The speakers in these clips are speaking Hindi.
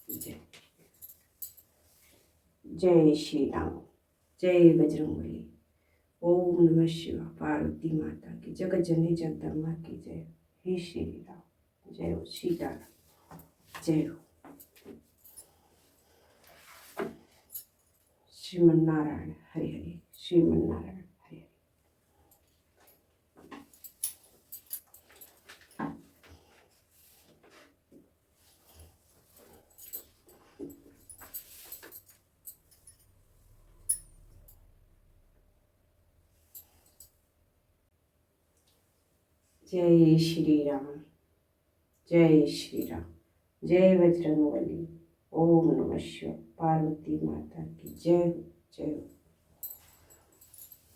जय जय श्री राम, जय बजरंगबली। ओम नमः शिवाय। पार्वती माता की, जगत जननी जगदम्बा की जय। हे श्री राम, जय हो सीताराम, जय हो श्रीमन्नारायण हरे हरे, श्रीमन्नारायण हरे हरे। जय श्री राम, जय श्री राम, जय बजरंगबली। ओम नमः शिवाय। पार्वती माता की जय हो, जय हो।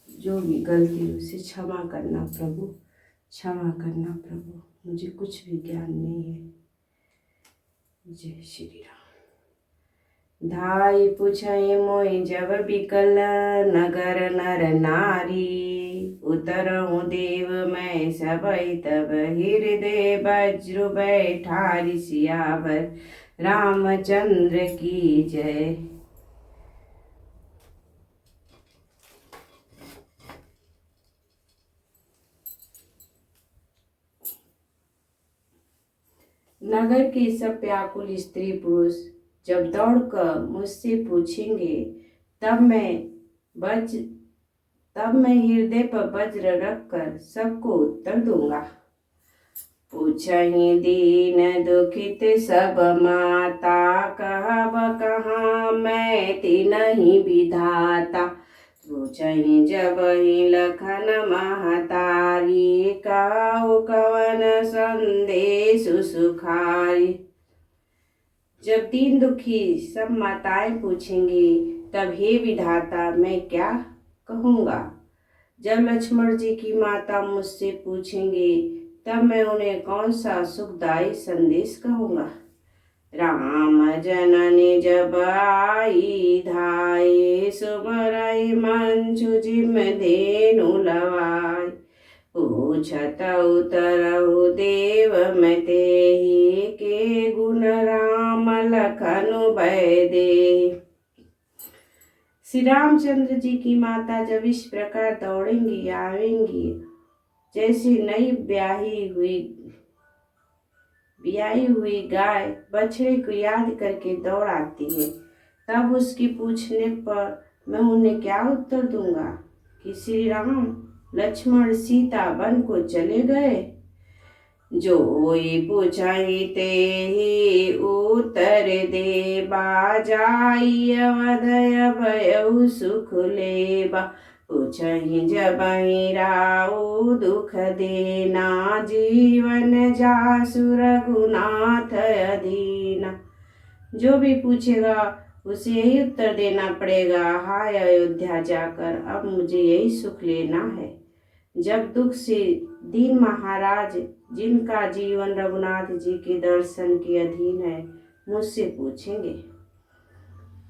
जो भी गलती हो उसे क्षमा करना प्रभु, क्षमा करना प्रभु, मुझे कुछ भी ज्ञान नहीं है। जय श्री राम। धाई पूछई मोई जब बिकल नगर नर नारी, उतरऊँ देव मैं सबई तब हृदय वज्र बैठारी। सियावर रामचंद्र की जय। नगर के सब व्याकुल स्त्री पुरुष जब दौड़कर मुझसे पूछेंगे, तब मैं हृदय पर वज्र रखकर सबको उत्तर दूंगा। पूछहि दीन दुखित सब माता, कहब कहाँ मैं तिन्हि विधाता। पूछहि जबहि लखन महतारी, कहु कवन संदेश सुखारी। जब दीन दुखी सब माताएं पूछेंगी, तब हे विधाता मैं क्या कहूँगा। जब लक्ष्मण जी की माता मुझसे पूछेंगे, तब मैं उन्हें कौन सा सुखदायी संदेश कहूँगा। राम जननी जब आई धाई, सुमरई मंचु जिम धेनु लवाई। पूछत उतरहु देव मैं तेहि, के गुण राम लखनु भय देहि। श्री रामचंद्र जी की माता जब इस प्रकार दौड़ेंगी आवेंगी, जैसे नई ब्याही हुई गाय बछड़े को याद करके दौड़ आती है, तब उसकी पूछने पर मैं उन्हें क्या उत्तर दूंगा कि श्री राम लक्ष्मण सीता वन को चले गए। जोई पूछहि तेहि उत्तर देबा, जाई अवध भयउ सुख लेबा। पूछहि जबहि राउ दुख देना, जीवन जासु रघुनाथ अधीना। जो भी पूछेगा उसे यही उत्तर देना पड़ेगा, हाय अयोध्या जाकर अब मुझे यही सुख लेना है। जब दुख से दीन महाराज जिनका जीवन रघुनाथ जी के दर्शन के अधीन है मुझसे पूछेंगे।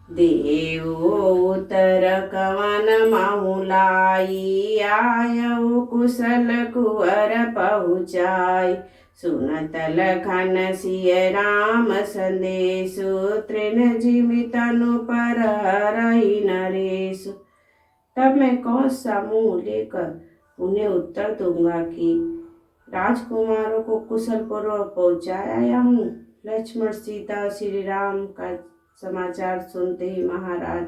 देव उत्तर कवन माहुलाई, आयऊ कुशल कुंवर पहुँचाई। सुनत लखन सिय राम संदेशु, तृण जिमि तनु पर हरहि नरेशु। तब मैं कौन सा मुंह लेकर उन्हें उत्तर दूंगा कि राजकुमारों को कुशल पूर्वक पहुँचाया हूँ। लक्ष्मण सीता श्री राम का समाचार सुनते ही महाराज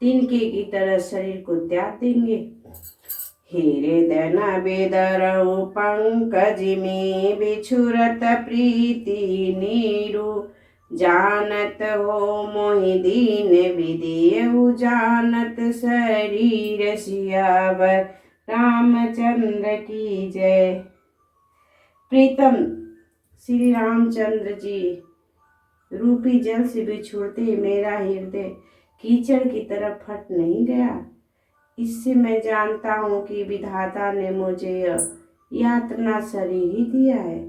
तिनके की तरह शरीर को त्याग देंगे। हृदय न बेदरऊ पंकज में, बिछुरत प्रीति नीरू। जानत हो मोहि दीन विदेहु, जानत शरीर सियावर रामचंद्र की जय। प्रीतम श्री रामचंद्र जी रूपी जल से बिछुड़ते मेरा हृदय कीचड़ की तरफ फट नहीं गया। इससे मैं जानता हूँ कि विधाता ने मुझे यातना शरीर ही दिया है,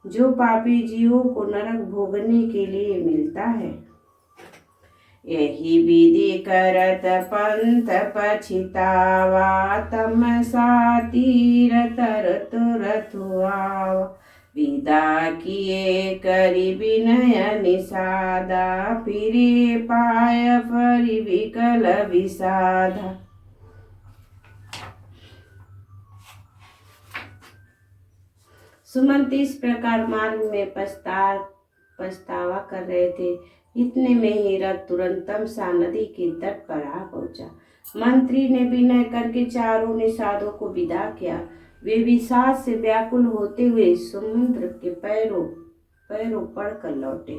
जो पापी जीवों को नरक भोगने के लिए मिलता है। यही विधि करत पंथ पछितावा, तमसा तीर तरत रथुआवा। विदा किए करी विनय निषादा, फिरे पाय फरी विकल विषादा। सुमंत इस प्रकार मार्ग में पछतावा कर रहे थे। इतने में ही रथ तुरंत तमसा नदी के तट पर आ पहुंचा। मंत्री ने विनय करके चारों निषादों को विदा किया। वे विषाद से व्याकुल होते हुए समुद्र के पैरों पड़कर लौटे।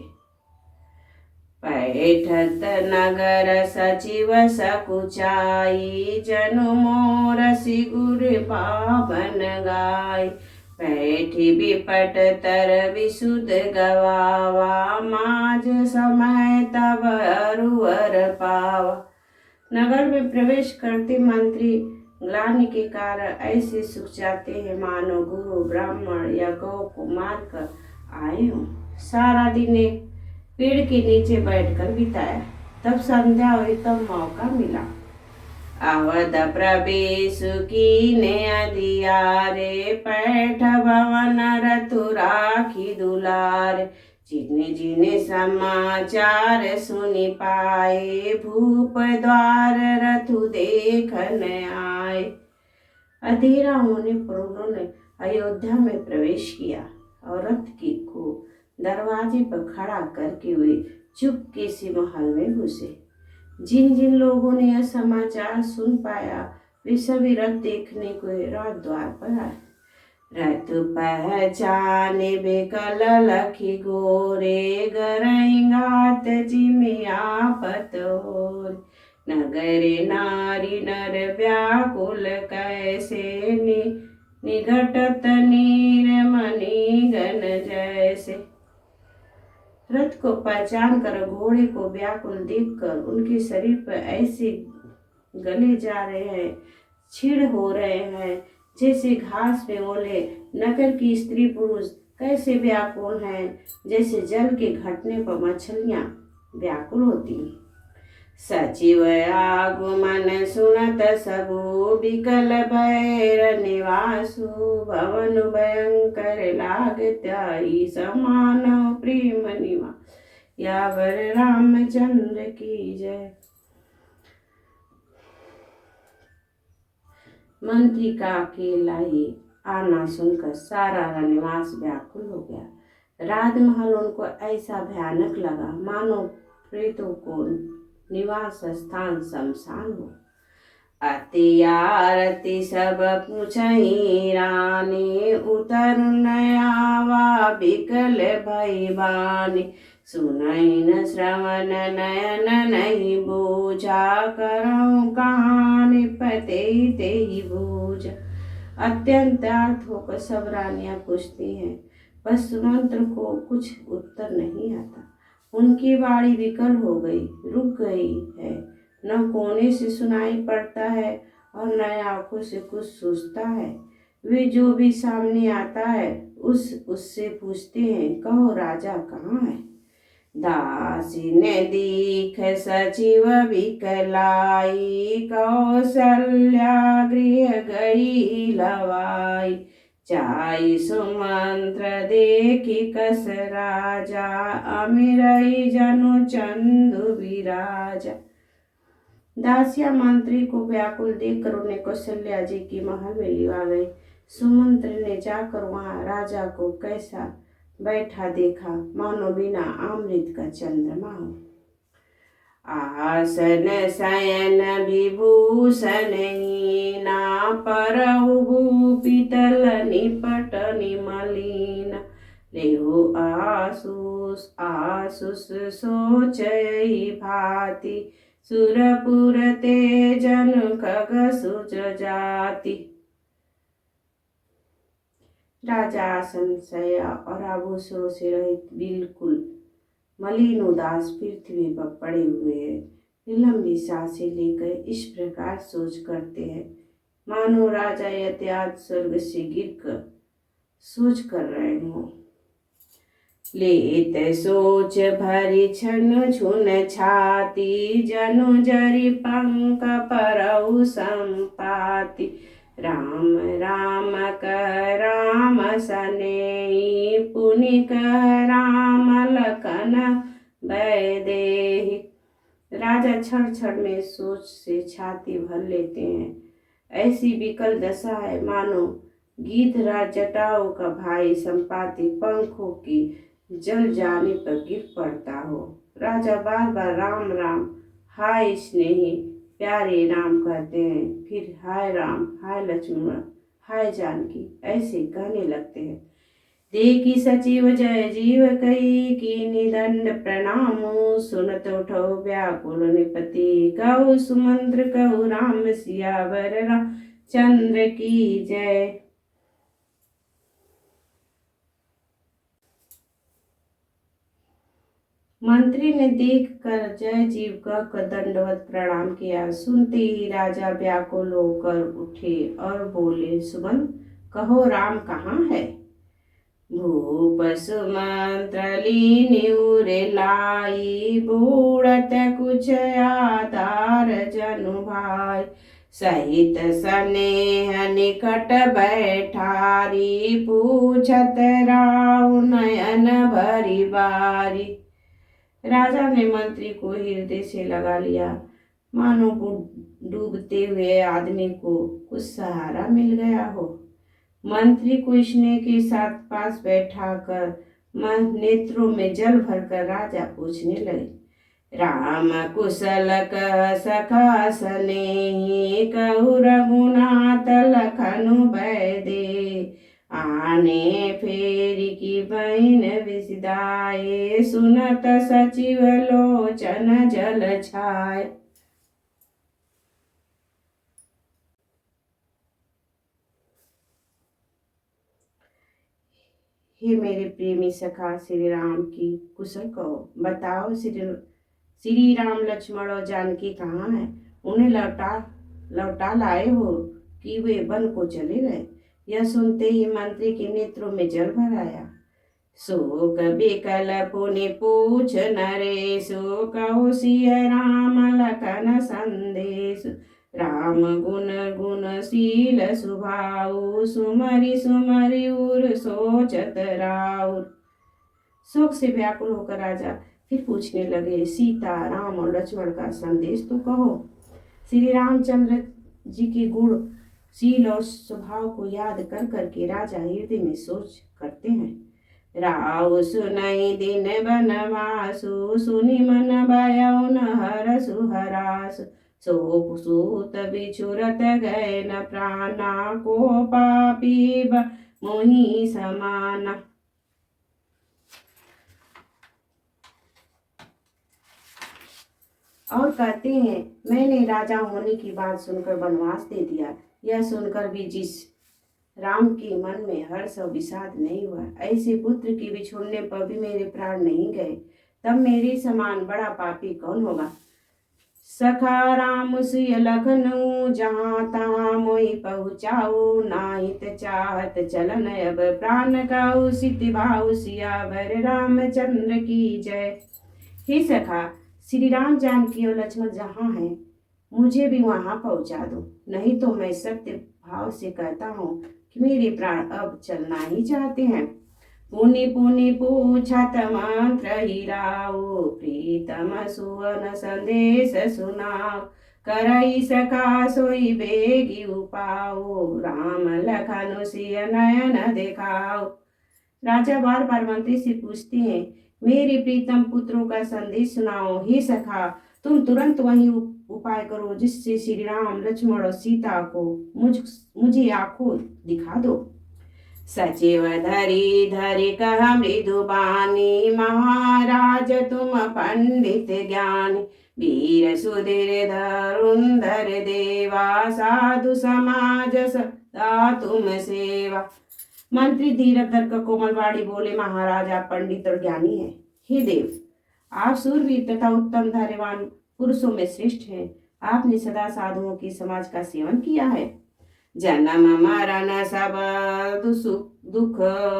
पैठत नगर सचिव सकुचाई, जनु मोर सिगुर पावन गाय। पैठी विपट तर विशुद्ध गवावा, माज समय तब अरुवर पावा। नगर में प्रवेश करते मंत्री ग्लानि के कारण ऐसे सूख जाते हैं मानो गुरु ब्राह्मण या गौ को मारकर आए हों। सारा दिन एक पेड़ के नीचे बैठकर बिताया। तब संध्या हुई तब मौका मिला। अवध प्रवेश कीने अधियारे, पैठ भवन रतु राखी दुलारे। जिने जिने समाचार सुनि पाए, भूप द्वार रथु देखन आए। अंधेरा होने पर उन्होंने अयोध्या में प्रवेश किया और रथ को दरवाजे पर खड़ा करके वे चुपके से महल में घुसे। जिन जिन लोगों ने यह समाचार सुन पाया वे सभी रथ देखने को रात द्वार पर आए। रथ पहचाने बेकल लखी गोरे, गरईगात जिमि आपत होरे। नगरे नारी नर व्याकुल कैसे, निघटत नीर मणि गण जैसे। रथ को पहचान कर घोड़े को व्याकुल देखकर उनके शरीर पर ऐसे गले जा रहे हैं, छीड़ हो रहे हैं जैसे घास में ओले। नगर की स्त्री पुरुष कैसे व्याकुल हैं, जैसे जल के घटने पर मछलियां व्याकुल होती हैं। सचिव आगमन सुनत सबु, विकल भैर निवासु। भवन भयंकर लागत्याई, समान प्रेम निवा। यावर रामचंद्र की जय। मंत्री का अकेला ही आना सुनकर सारा रनिवास व्याकुल हो गया। राजमहल उनको ऐसा भयानक लगा मानो प्रेतों को निवास स्थान शमशान हो। अति आरती सब पूछही रानी, उतर नयावा विकल भई बानी। सुनई न श्रवण नयन नहीं बूझा, करऊं कहानी पते ते ही बूझा। अत्यंत आर्त होकर सब रानियां पूछती हैं, पर सुमंत्र को कुछ उत्तर नहीं आता। उनकी वाणी विकल हो गई, रुक गई है। न कोने से सुनाई पड़ता है और न आंखों से कुछ सूझता है। वे जो भी सामने आता है उससे पूछते हैं, कहो राजा कहाँ है। दासी ने दीख सचिव विकलाई, कौशल्या गृह गई लवाई। चाई सुमंत्र देखी कस राजा, अमिरई जनु चंदु विराजा। दासिया मंत्री को व्याकुल देखकर उन्हें कौशल्या जी की महल में लिवा गई। सुमंत्र ने जाकर वहां राजा को कैसा बैठा देखा, मानो बिना अमृत का चंद्रमा हो। आसन शयन विभूषण हीना, परहु पीतल निपट निमलीन। लेहु आसुस आसुस सोचई भांति, सुरपुर तेजन खग सुज जाति। राजा आसन शय्या और आभूषणों से रहित बिल्कुल मलिन उदास पृथ्वी पर पड़े हुए हैं। वे लंबी सांसें लेकर इस प्रकार सोच करते हैं मानो राजा यत्याद स्वर्ग से गिरकर सोच कर रहे हों। लेत सोच भरी छन छुन छाती, जनु जरि पंक परऊ संपाति। राम राम कह राम सनेही, पुनि कह राम लखन भय देहि। राजा क्षण क्षण में सोच से छाती भर लेते हैं। ऐसी विकल दशा है मानो गीधराज जटाओं का भाई संपाति पंखों की जल जाने पर गिर पड़ता हो। राजा बार बार राम राम हाय स्नेही प्यारे राम कहते हैं, फिर हाय राम हाय लक्ष्मण हाय जानकी ऐसे कहने लगते हैं। देखी सचिव जय जीव कई की निदंड प्रणामो, सुनत उठो व्याकुल निपति कहु सुमंत्र कहु राम सियावर चंद्र की जय। मंत्री ने देख कर जय जीव का दंडवत प्रणाम किया। सुनते ही राजा व्याकुल होकर उठे और बोले, सुमंत कहो राम कहाँ है। भूप सुमंत्र लीनी उरे लाई, बूढ़त कुछ आधार जनु भाई। सहित स्नेह निकट बैठारी, पूछत राउ नयन भरी बारी। राजा ने मंत्री को हृदय से लगा लिया, मानो डूबते हुए आदमी को कुछ सहारा मिल गया हो। मंत्री को स्नेह के साथ पास बैठाकर नेत्रों में जल भरकर राजा पूछने लगे, राम कुशल कह सखा स्नेही, कहु रघुनाथ लखनु भय दे। आने फेरी की बहन विसदाए, सुनत सचिव लोचन जल छाय। हे मेरे प्रेमी सखा श्री राम की कुशल कहो, बताओ श्री राम लक्ष्मण और जानकी कहाँ है। उन्हें लौटा लाए हो कि वे वन को चले गए। यह सुनते ही मंत्री के नेत्रों में जल भर आया। शोक बिकल पुनि पूछ नरेशु, कहु सिय राम लखन संदेश। राम गुण गुणशील सुभाऊ, सुमरि सुमरि उर सोचत राउर। शोक से व्याकुल होकर राजा फिर पूछने लगे, सीता राम और लक्ष्मण का संदेश तो कहो। श्री रामचंद्र जी के गुण शील और स्वभाव को याद कर करके राजा हृदय में सोच करते हैं। राव सुनई दिन बनवासु, सुनि मन भयउ न हरसु हरासु। सो सूत बिछुरत गए न प्राणा, को पापी मोहि समाना। और कहते हैं, मैंने राजा होने की बात सुनकर वनवास दे दिया। यह सुनकर भी जिस राम के मन में हर्ष और विषाद नहीं हुआ, ऐसे पुत्र के बिछोड़ने पर भी मेरे प्राण नहीं गए, तब मेरे समान बड़ा पापी कौन होगा। सखा राम सिय लखनऊ, जहाँ तहाँ मोहि पहुँचाऊ। नाहित चाहत चलन अब प्राण काऊ, सित भाऊ सियावर रामचंद्र की जय। हे सखा, श्री राम जानकी और लक्ष्मण जहाँ हैं, मुझे भी वहाँ पहुँचा दो, नहीं तो मैं सत्य भाव से कहता हूँ कि मेरे प्राण अब चलना ही चाहते हैं। पुनि पुनि पूछत मंत्र हीराओ, प्रीतम सुवन संदेश सुनाओ। करई सखा सोई बेगी उपाओ, राम लखन सिय नयन दिखाओ। राजा बार बार मंत्री से पूछते हैं, मेरे प्रीतम पुत्रों का संदेश सुनाओ। हे सखा, तुम तुरंत वही उपाय करो जिससे श्री राम लक्ष्मण और सीता को मुझे आंखों दिखा दो। सचिव धरी धरी कह मृदु बानी, महाराज तुम पंडित ज्ञानी। वीर सुधीर धरुंधर देवा, साधु समाज सदा तुम सेवा। मंत्री धीरज धर कर कोमलवाड़ी बोले, महाराज आप पंडित और ज्ञानी हैं। हे देव, आप सूरवीर तथा उत्तम धैर्यवान पुरुषों में श्रेष्ठ हैं। आपने सदा साधुओं की समाज का सेवन किया है। जन्म मरण सब दुख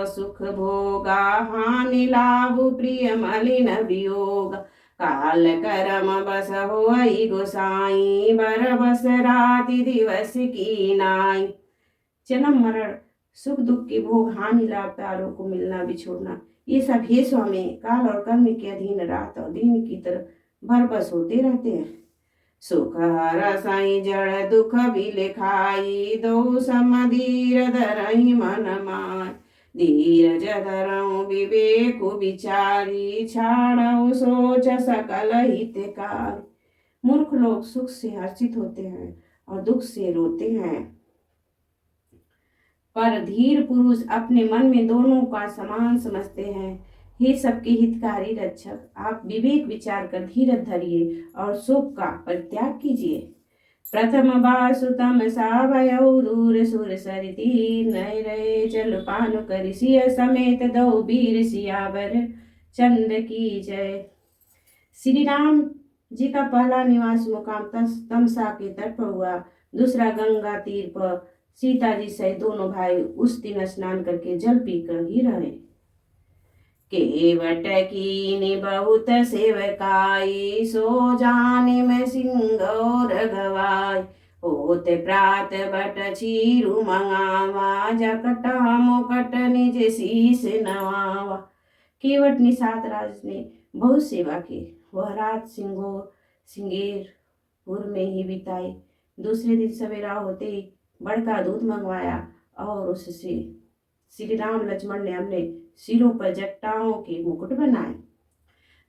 सुख भोगा, हानि लाभ प्रिय मलिन वियोग। काल करम बस होई गोसाई, बर बस राति दिवस की नाई। जन्म मरण सुख दुख के भोग हानि लाभ प्यारों को मिलना बिछोड़ना, ये सब हे स्वामी काल और कर्म के अधीन रात और दिन की तरह भरबस होते रहते हैं। सुख हर साई जड़ दुख भी लिखाई, दो समधीर धरई मन माय, धीरज धरऊं विवेक विचारी, छाड़ऊ सोच सकल हितकारी। मूर्ख लोग सुख से हर्षित होते हैं और दुख से रोते हैं, पर धीर पुरुष अपने मन में दोनों का समान समझते हैं। हे सबके हितकारी रक्षक, आप विवेक विचार कर धीरज धरिए और शोक का परित्याग कीजिए। प्रथम बासुतम सावयौ दूर सुर सरि तीर, नय रहे जल पान करि सिय समेत दो वीर सियावर चंद्र की जय। श्री राम जी का पहला निवास मुकाम तमसा के तट पर हुआ, दूसरा गंगा तीर पर। सीता जी सहित दोनों भाई उस दिन स्नान करके जल पीकर ही रहे। केवट कीनि बहुत सेवकाई, सो जाने में सिंह और गवाई, होते प्रात बट चीरु मंगावा, जकटा मुकट निज शीस नवावा। केवट निषाद राज ने बहुत सेवा की, वह रात सिंगेरपुर में ही बिताई। दूसरे दिन सवेरा होते ही बड़का दूध मंगवाया और उससे श्री राम लक्ष्मण ने अपने सिरों पर जटाओं के मुकुट बनाए।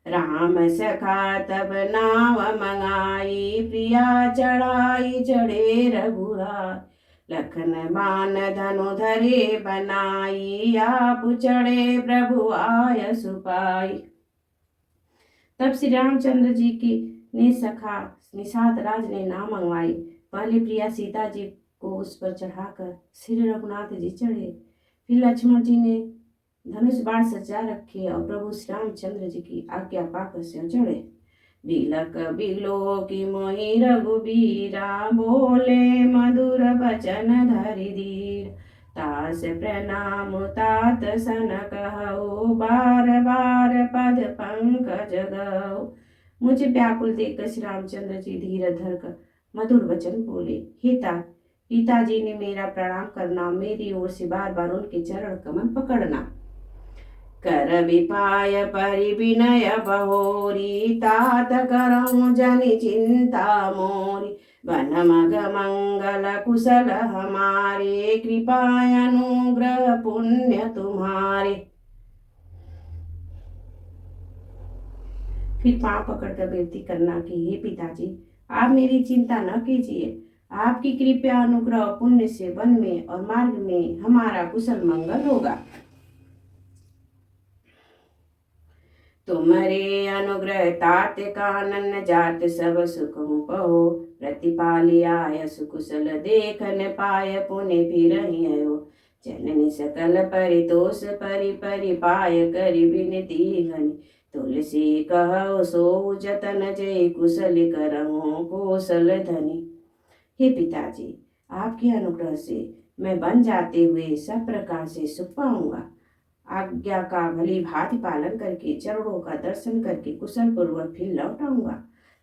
राम सखा तब नाव मंगाई, प्रिया चढ़ाई चढ़े रघुराई, लखन बान धनु धरे बनाई, आप चढ़े प्रभु आय सुपाई। तब श्री रामचंद्र जी की ने सखा निषाद राज ने नाव मंगवाई। पहले प्रिया सीता जी को उस पर चढ़ाकर श्री रघुनाथ जी चढ़े, फिर लक्ष्मण जी ने धनुष बाण सजा रखे और प्रभु श्री रामचंद्र जी की आज्ञा पाकर से चढ़े। बिलक बिलो की मोहि रघुबीरा, बोले मधुर बचन धरि धीर, तास प्रणाम तात सन कहु, बार बार पद पंकज गौ। मुझे व्याकुल देखकर श्री रामचंद्र जी धीरज धरकर मधुर वचन बोले, हे तात पिताजी ने मेरा प्रणाम करना, मेरी ओर से बार बार उनके चरण कमल पकड़ना। कर विपाय परि विनय बहोरी, तात करऊं जनि चिंता मोरी, वन मग मंगल कुशल हमारे, कृपा अनुग्रह पुण्य तुम्हारे। फिर पांव पकड़कर विनती करना कि हे पिताजी आप मेरी चिंता न कीजिए, आपकी कृपया अनुग्रह पुण्य से वन में और मार्ग में हमारा कुशल मंगल होगा। तुम्हारे अनुग्रह तात कानन जात सब सुख पहो, प्रतिपाली आय सुकुशल देखन पाय पुण्य फिर आयो, जननी सकल परितोष परि परि पाय करि विनती घनि, तुलसी कहो सो जतन जय कुशल करहु कौशल धनी। हे पिताजी आपके अनुग्रह से मैं बन जाते हुए सब प्रकार से सुख पाऊंगा। आज्ञा का भली भांति पालन करके चरणों का दर्शन करके कुशल पूर्वक फिर लौट आऊंगा।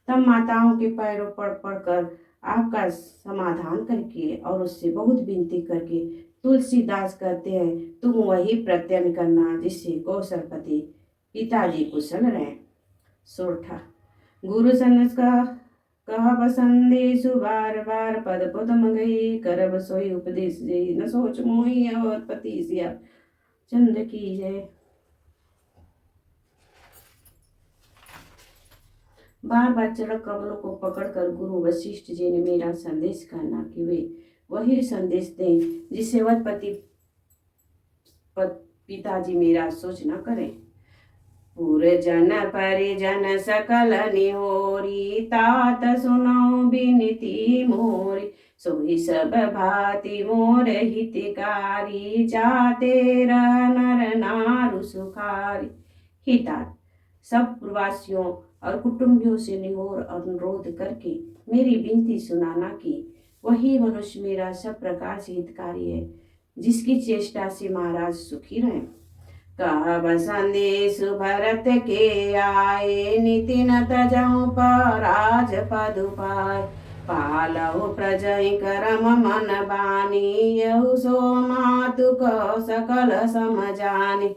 तब माताओं के पैरों पड़ पड़कर आपका समाधान करके और उससे बहुत विनती करके तुलसीदास कहते हैं, तुम वही प्रत्यन करना जिससे कौशलपति पिताजी कुशल रहें। सोरठा गुरु संदेश का कहब संदेशु बार बार, पद पदम गई करब सोई उपदेश जय, न सोच मोहि अवधपति सिया चंद्र की जय। बार बार चरण कमलों को पकड़कर गुरु वशिष्ठ जी ने मेरा संदेश कहना कि वे वही संदेश दें जिससे वधपति पिताजी मेरा सोच न करें। पुरजन परिजन सकल निहोरी, तात सुनौ बिनती मोरी, सोई सब भांति मोर हितकारी, जाते रह नर नारु सुखारी। हितात सब प्रवासियों और कुटुंबियों से निहोर अनुरोध करके मेरी विनती सुनाना कि वही मनुष्य मेरा सब प्रकार से हितकारी है, जिसकी चेष्टा से महाराज सुखी रहें। कहब संदेश भरत के आए, नितिन तजऊ पराज पद पाए, पालौ प्रजै करम मन बानी, यहु सो मातु कहो सकल समझानी।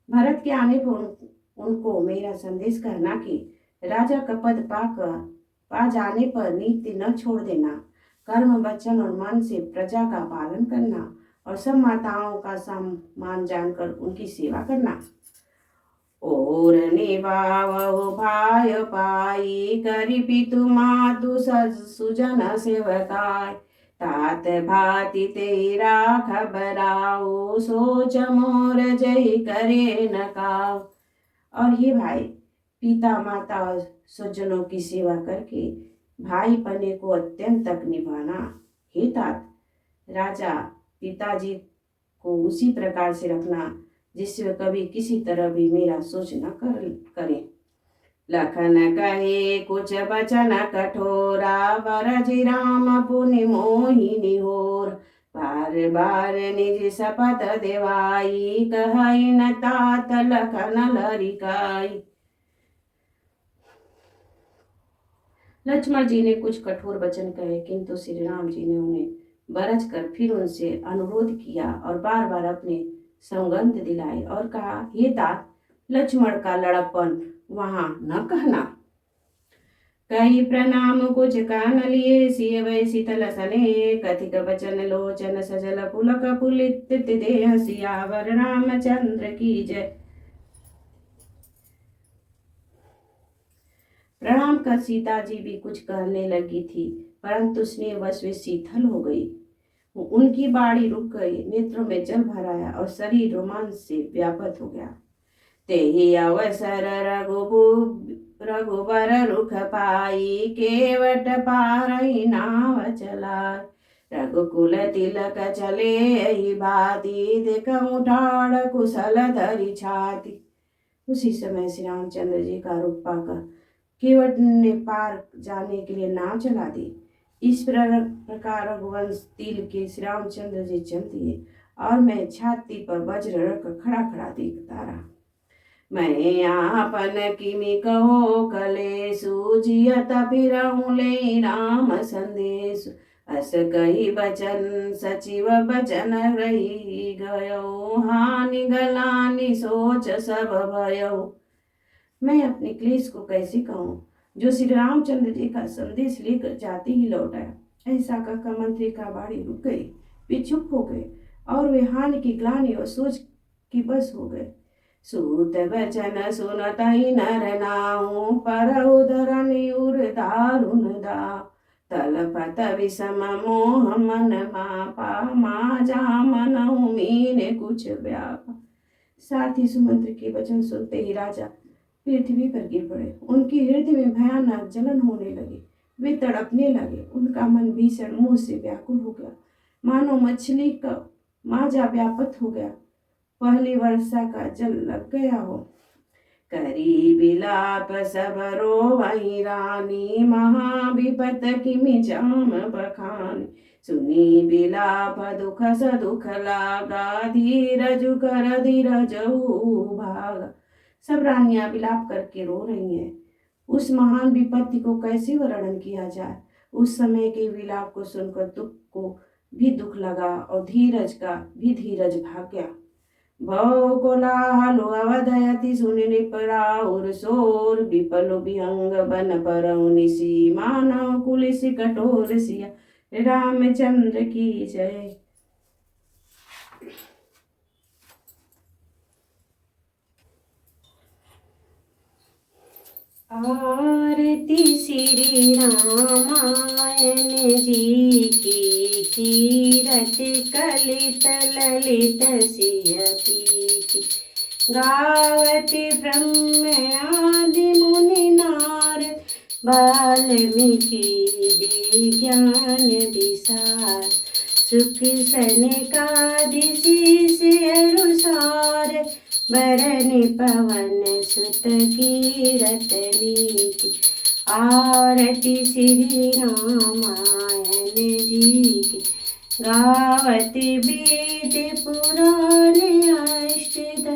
भरत के आने पर उनको मेरा संदेश कहना कि राजा का पद पा जाने पर नीति न छोड़ देना, कर्म वचन और मन से प्रजा का पालन करना और सब माताओं का सम्मान जानकर उनकी सेवा करना। और निभावहु भाय पाई, करि पितु मातु सुजन सेवकाय, तात भाति तेरा खबराओ, सोच मोर जय करे न काओ। और ये भाई पिता माता और स्वजनों की सेवा करके भाई पने को अत्यंत तक निभाना। हे तात, राजा पिताजी को उसी प्रकार से रखना जिससे वे कभी किसी तरह भी मेरा सोच न करें। लखन कहे कुछ बचन कठोरा, वरजि राम पुनि मोहि निहोर, बार बार निज शपथ देवाई, कहई न तात लखन लरिकाई। लक्ष्मण जी ने कुछ कठोर वचन कहे, किंतु श्री राम जी ने उन्हें बरज कर फिर उनसे अनुरोध किया और बार बार अपने सौगंध दिलाई और कहा, हे तात, लक्ष्मण का लड़कपन वहां न कहना। कई प्रणाम कुछ कान लिए, सिय वै शीतल सने, कथिक बचन लोचन सजल पुलक पुलित देह, सियावर रामचंद्र की जय। प्रणाम कर सीता जी भी कुछ कहने लगी थी, परंतु स्नेहवश वे शीतल हो गई। उनकी बाड़ी रुक गई, नेत्रों में जल भर आया और शरीर रोमांच से व्यापत हो गया। तेहि अवसर रघुबर रुख पाई, केवट पारई नाव चलाय, रघुकुल तिलक चले यही भांति, देखऊं ठाड़ कुशल धरि छाती। उसी समय श्री रामचंद्र जी का रूप पाकर केवट ने पार जाने के लिए नाव चला दी। इस प्रकार रघुवंश तिल के श्री रामचंद्र जी चल दिए और मैं छाती पर वज्र रख खड़ा खड़ा देखता रहा। मैं आपन किमि कहो कलेसु, जियत फिरऊं ले राम संदेश, अस कही बचन सचिव बचन रही गयो, हानि गलानि सोच सब भयो। मैं अपने क्लेश को कैसे कहूँ, जो श्री रामचंद्र जी का संदेश लेकर जाते ही लौट आया। ऐसा कहकर मंत्री का बाड़ी रुक गई, वे चुप हो गए और वे हानि की ग्लानि और सोच की बस हो गए। सूत बचन सुनतहि नर नाऊ, पर उदरनि उर दारुण दाव, तलपत विषम मोह मन मापा, माजा मनहु मीने कुछ व्यापा। साथ ही सुमंत्र के वचन सुनते ही राजा पृथ्वी पर गिर पड़े। उनके हृदय में भयानक जलन होने लगी, वे तड़पने लगे। उनका मन भीषण मोह से व्याकुल हो गया, मानो मछली का माजा व्यापत हो गया, पहली वर्षा का जल लग गया हो। करी बिलाप सब रोवहि रानी, महाविपत किमि जाम बखानी, सुनी बिलाप दुख स दुख लागा, धीरज कर धीरजऊ भागा। सब रानियां विलाप करके रो रही हैं। उस महान विपत्ति को कैसे वर्णन किया जाए। उस समय के विलाप को सुनकर दुख को भी दुख लगा और धीरज का भी धीरज भाग गया। भव कोलाहल अवदयति सुनि पराउर शोर, विपलो विहंग बन परौ निसी, मानव कुलिस कठोर सिया, रामचंद्र की जय। आरती श्री रामायण जी की, कीरत कलित ललित सिय पीठी, गावत ब्रह्म आदि मुनि नारद, वाल्मीकि विज्ञान विसार, सुख सनकादि शीश अनुसार, बरन पवन सुत कीरत नीति। आरती श्री रामायण जी की, गावत वेद पुराण अष्ट,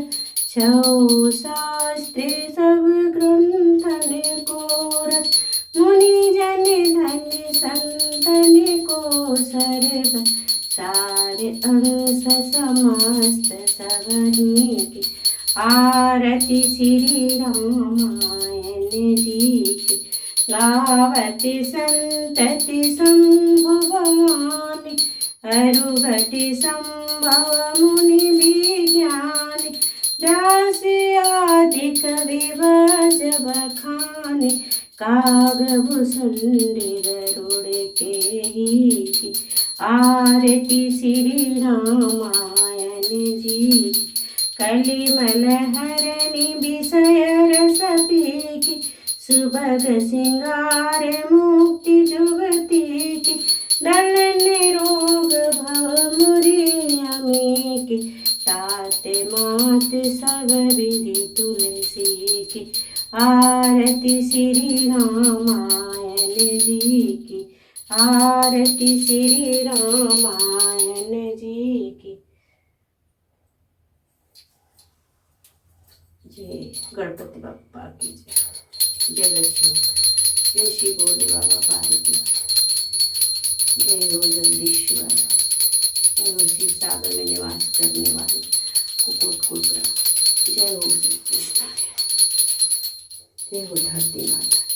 छौ शास्त्र सब ग्रंथन को रस, मुनि जन धन गावति संतति संभवानि अरुघटि संभव मुनि विज्ञानि व्यासि कवि बखानि कागभुसुंडी गरुड़ केही आरती श्री रामायण जी कलिमल हरनि विषय रस पीकी सुभग सिंगार मुक्ति जुगती की दलन रोग भव मुरि अमी की तात मात सब विधि तुलसी की आरती श्री रामायण जी की आरती श्री रामायण जी की। जय गणपति बप्पा की जय। जय लक्ष्मी। जय श्री भोले बाबा पार्वती। जय हो जगदीश्वर। जय हो श्री सागर में निवास करने वाले कुकुट कुटरा। जय हो श्री कृष्ण। जय हो धरती माता।